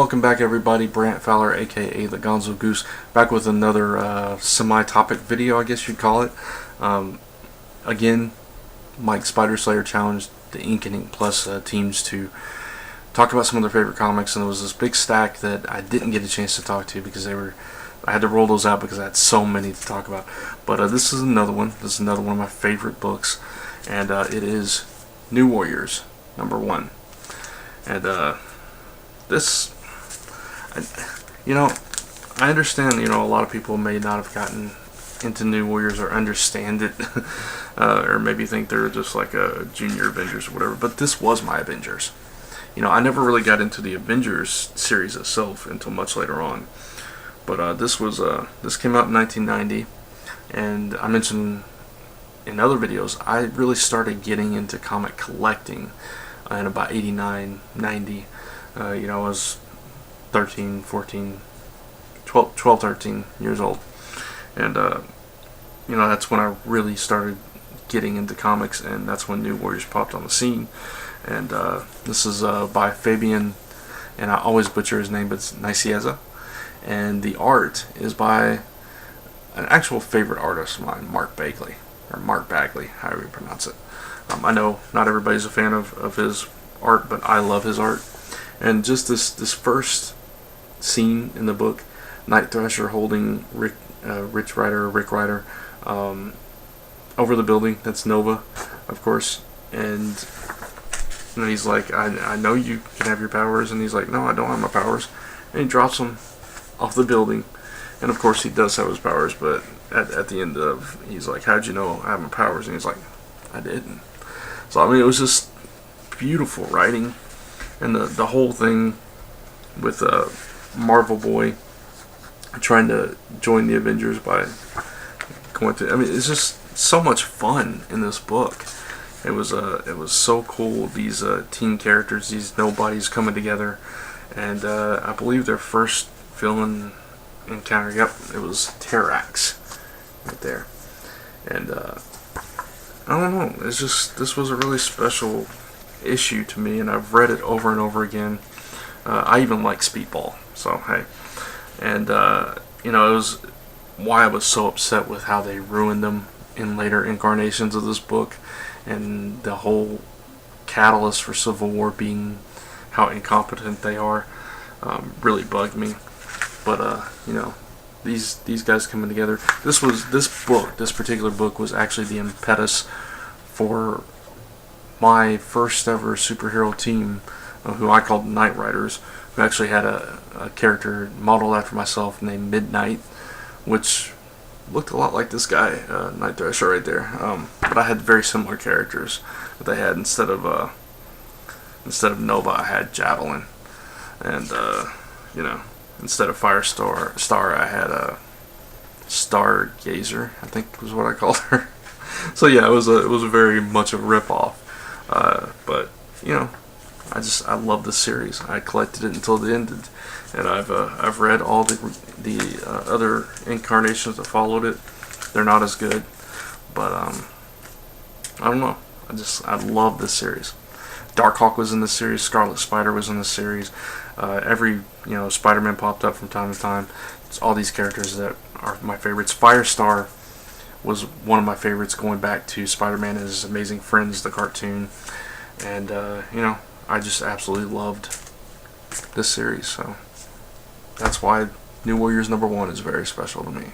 welcome back everybody. Brant Fowler, aka the Gonzo Goose, back with another semi-topic video, I guess you'd call it. Again, Mike Spider Slayer challenged the Ink and Ink Plus teams to talk about some of their favorite comics, and there was this big stack that I didn't get a chance to talk to because I had to roll those out because I had so many to talk about. But this is another one. This is another one of my favorite books, and it is New Warriors #1. And this, I understand, a lot of people may not have gotten into New Warriors or understand it, or maybe think they're just like a junior Avengers or whatever, but this was my Avengers. I never really got into the Avengers series itself until much later on, but this came out in 1990, and I mentioned in other videos, I really started getting into comic collecting in about 89, 90. I was 13, 14, 12, 13 years old. And, that's when I really started getting into comics, and that's when New Warriors popped on the scene. And this is by Fabian, and I always butcher his name, but it's Nicieza. And the art is by an actual favorite artist of mine, Mark Bagley, or Mark Bagley, however you pronounce it. I know not everybody's a fan of his art, but I love his art. And just this first scene in the book, Night Thrasher holding Rick Ryder over the building. That's Nova, of course. And he's like, I know you can have your powers. And he's like, no, I don't have my powers. And he drops them off the building. And of course he does have his powers, but at the end of, he's like, how'd you know I have my powers? And he's like, I didn't. So it was just beautiful writing, and the whole thing with Marvel Boy trying to join the Avengers by going to, it's just so much fun in this book. It was so cool. These teen characters, these nobodies coming together, and I believe their first villain encounter, it was Terrax right there. And I don't know, this was a really special issue to me, and I've read it over and over again. I even like Speedball, so hey. And it was why I was so upset with how they ruined them in later incarnations of this book, and the whole catalyst for Civil War being how incompetent they are, really bugged me. But these guys coming together. This particular book was actually the impetus for my first ever superhero team, who I called Night Riders, who actually had a character modeled after myself named Midnight, which looked a lot like this guy, Night Thrasher right there. But I had very similar characters that they had. Instead of Nova, I had Javelin, and instead of Firestar, I had a Stargazer, I think was what I called her. So yeah, it was a very much of a rip-off. But I love this series. I collected it until it ended, and I've read all the other incarnations that followed it. They're not as good, but I don't know. I love this series. Darkhawk was in this series. Scarlet Spider was in this series. Every Spider-Man popped up from time to time. It's all these characters that are my favorites. Firestar was one of my favorites, going back to Spider-Man and His Amazing Friends, the cartoon. And I just absolutely loved this series. So that's why New Warriors #1 is very special to me.